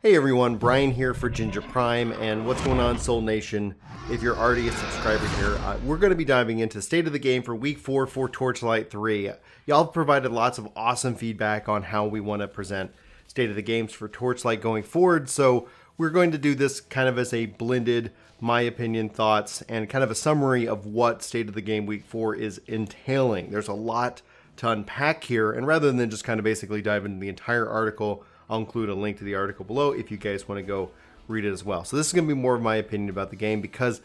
Hey everyone, Brian here for Ginger Prime, and what's going on, Soul Nation? If you're already a subscriber here, we're going to be diving into State of the Game for Week 4 for Torchlight 3. Y'all have provided lots of awesome feedback on how we want to present State of the Games for Torchlight going forward, so we're going to do this kind of as a blended, my opinion, thoughts, and kind of a summary of what State of the Game Week 4 is entailing. There's a lot to unpack here, and rather than just kind of basically dive into the entire article, I'll include a link to the article below if you guys want to go read it as well. So this is going to be more of my opinion about the game because,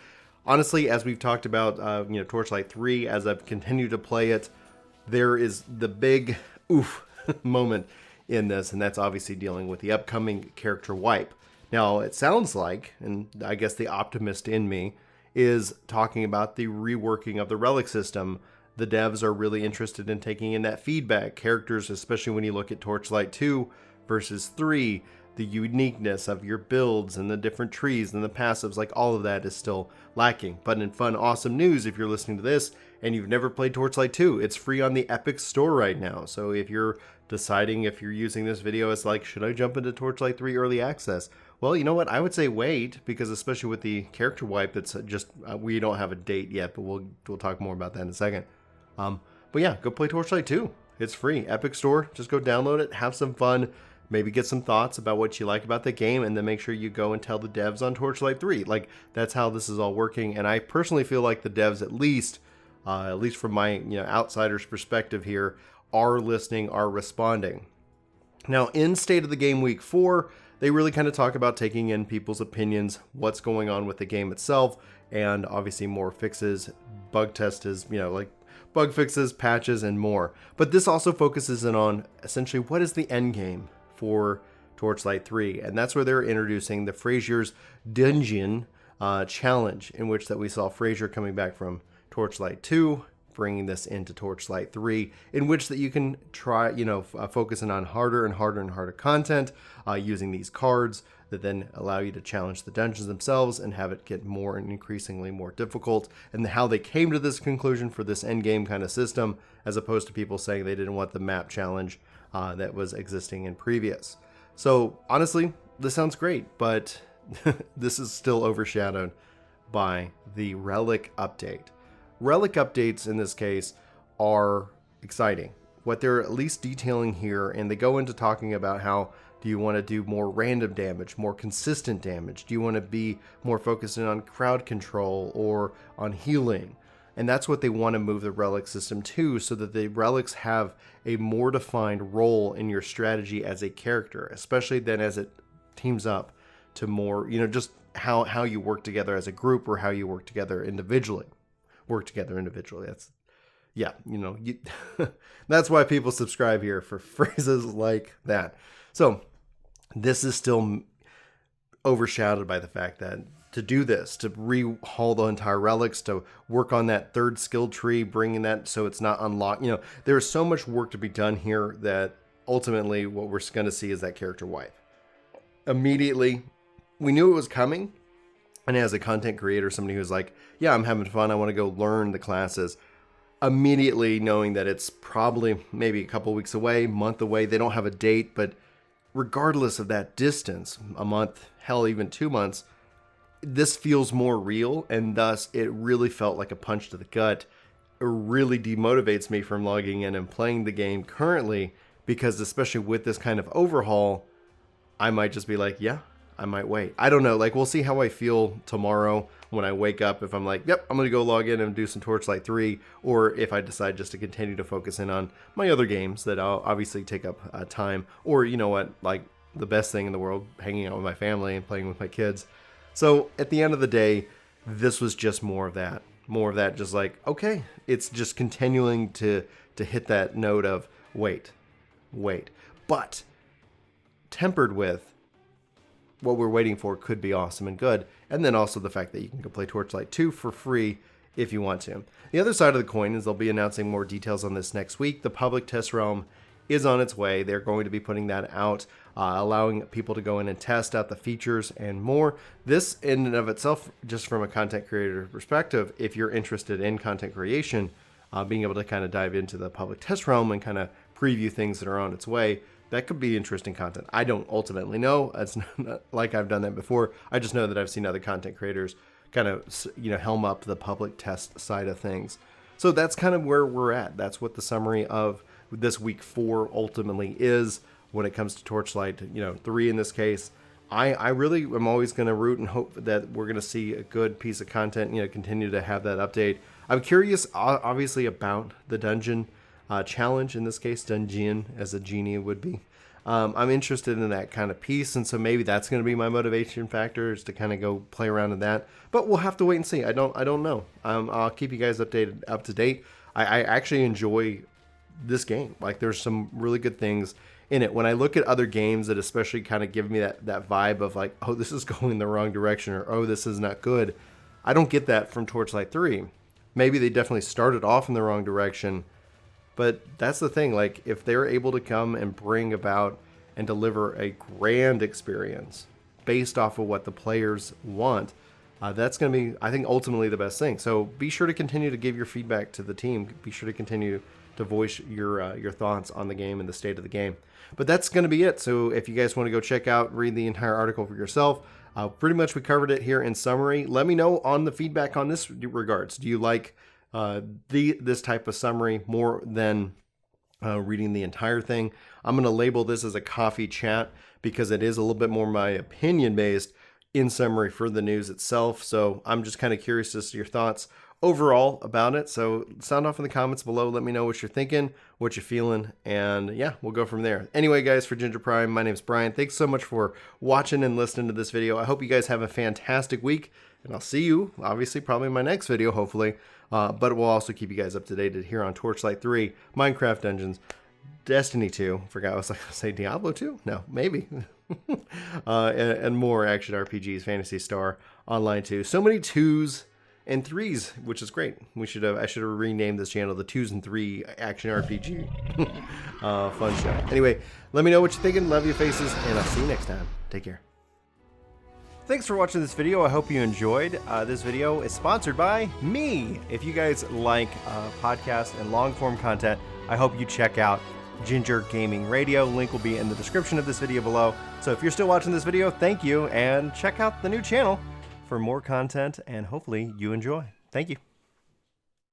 honestly, as we've talked about, Torchlight 3, as I've continued to play it, there is the big oof moment in this, and that's obviously dealing with the upcoming character wipe. Now, it sounds like, and I guess the optimist in me, is talking about the reworking of the Relic system. The devs are really interested in taking in that feedback. Characters, especially when you look at Torchlight 2, versus 3, the uniqueness of your builds and the different trees and the passives, like all of that is still lacking. But in fun, awesome news, if you're listening to this and you've never played Torchlight 2, it's free on the Epic Store right now. So if you're deciding, if you're using this video as like, should I jump into Torchlight 3 early access? Well, you know what? I would say wait, because especially with the character wipe, that's just, we don't have a date yet, but we'll talk more about that in a second. But yeah, go play Torchlight 2. It's free. Epic Store. Just go download it, have some fun. Maybe get some thoughts about what you like about the game, and then make sure you go and tell the devs on Torchlight 3. Like, that's how this is all working, and I personally feel like the devs, at least from my outsider's perspective here, are listening, are responding. Now, in State of the Game Week 4, they really kind of talk about taking in people's opinions, what's going on with the game itself, and obviously more fixes, bug tests, like bug fixes, patches, and more. But this also focuses in on essentially what is the end game for Torchlight 3, and that's where they're introducing the Fazier's Dungeon challenge, in which that we saw Fazeer coming back from Torchlight 2, bringing this into Torchlight 3, in which that you can try, focusing on harder and harder and harder content, using these cards that then allow you to challenge the dungeons themselves and have it get more and increasingly more difficult, and how they came to this conclusion for this end game kind of system, as opposed to people saying they didn't want the map challenge that was existing in previous. So honestly, this sounds great, but this is still overshadowed by the Relic update. Relic updates in this case are exciting. What they're at least detailing here, and they go into talking about how, do you want to do more random damage, more consistent damage? Do you want to be more focused on crowd control or on healing? And that's what they want to move the Relic system to, so that the Relics have a more defined role in your strategy as a character, especially then as it teams up to more, just how you work together as a group or how you work together individually. That's, yeah, that's why people subscribe here, for phrases like that. So this is still overshadowed by the fact that to do this, to rehaul the entire relics, to work on that third skill tree, bringing that so it's not unlocked. There's so much work to be done here that ultimately what we're going to see is that character wipe. Immediately, we knew it was coming. And as a content creator, somebody who's like, yeah, I'm having fun, I want to go learn the classes. Immediately knowing that it's probably maybe a couple weeks away, month away, they don't have a date, but regardless of that distance, a month, hell, even 2 months, this feels more real, and thus it really felt like a punch to the gut. It really demotivates me from logging in and playing the game currently, because especially with this kind of overhaul, I might just be like, yeah, I might wait. I don't know, we'll see how I feel tomorrow when I wake up, if I'm like, yep, I'm going to go log in and do some Torchlight 3, or if I decide just to continue to focus in on my other games that I'll obviously take up time, or the best thing in the world, hanging out with my family and playing with my kids. So at the end of the day, this was just more of that, just like, okay, it's just continuing to hit that note of wait, but tempered with what we're waiting for could be awesome and good. And then also the fact that you can go play Torchlight 2 for free if you want to. The other side of the coin is they'll be announcing more details on this next week. The public test realm is on its way. They're going to be putting that out, allowing people to go in and test out the features and more. This in and of itself, just from a content creator perspective, if you're interested in content creation, being able to kind of dive into the public test realm and kind of preview things that are on its way, that could be interesting content. I don't ultimately know. It's not like I've done that before. I just know that I've seen other content creators kind of, helm up the public test side of things. So that's kind of where we're at. That's what the summary of this week 4 ultimately is when it comes to Torchlight, 3 in this case. I really am always going to root and hope that we're going to see a good piece of content, continue to have that update. I'm curious, obviously, about the dungeon challenge, in this case, dungeon, as a genie would be. I'm interested in that kind of piece, and so maybe that's going to be my motivation factor, is to kind of go play around in that. But we'll have to wait and see. I don't know. I'll keep you guys up to date. I actually enjoy this game. Like, there's some really good things in it. When I look at other games that especially kind of give me that vibe of like, oh, this is going the wrong direction, or oh, this is not good, I don't get that from Torchlight 3. Maybe they definitely started off in the wrong direction, but that's the thing. Like, if they're able to come and bring about and deliver a grand experience based off of what the players want, that's going to be, I think, ultimately the best thing. So be sure to continue to give your feedback to the team. Be sure to continue to voice your thoughts on the game and the state of the game. But that's going to be it. So if you guys want to go check out, read the entire article for yourself, pretty much we covered it here in summary. Let me know on the feedback on this regards. Do you like this type of summary more than reading the entire thing? I'm going to label this as a coffee chat because it is a little bit more my opinion based in summary for the news itself. So I'm just kind of curious as to your thoughts overall about it. So sound off in the comments below. Let me know what you're thinking, what you're feeling, and yeah, we'll go from there. Anyway, guys, for Ginger Prime, my name's Brian. Thanks so much for watching and listening to this video. I hope you guys have a fantastic week, and I'll see you, obviously, probably in my next video, hopefully. But we'll also keep you guys up to date here on Torchlight 3, Minecraft Dungeons, Destiny 2. Forgot I was like to say Diablo 2? No, maybe. and more action RPGs, Phantasy Star Online 2. So many 2s and 3s, which is great. I should have renamed this channel the 2s and 3 Action RPG. Fun show. Anyway, let me know what you're thinking. Love your faces, and I'll see you next time. Take care. Thanks for watching this video. I hope you enjoyed. This video is sponsored by me. If you guys like podcast and long form content, I hope you check out Ginger Gaming Radio. Link will be in the description of this video below. So if you're still watching this video, thank you, and check out the new channel for more content, and hopefully you enjoy. Thank you.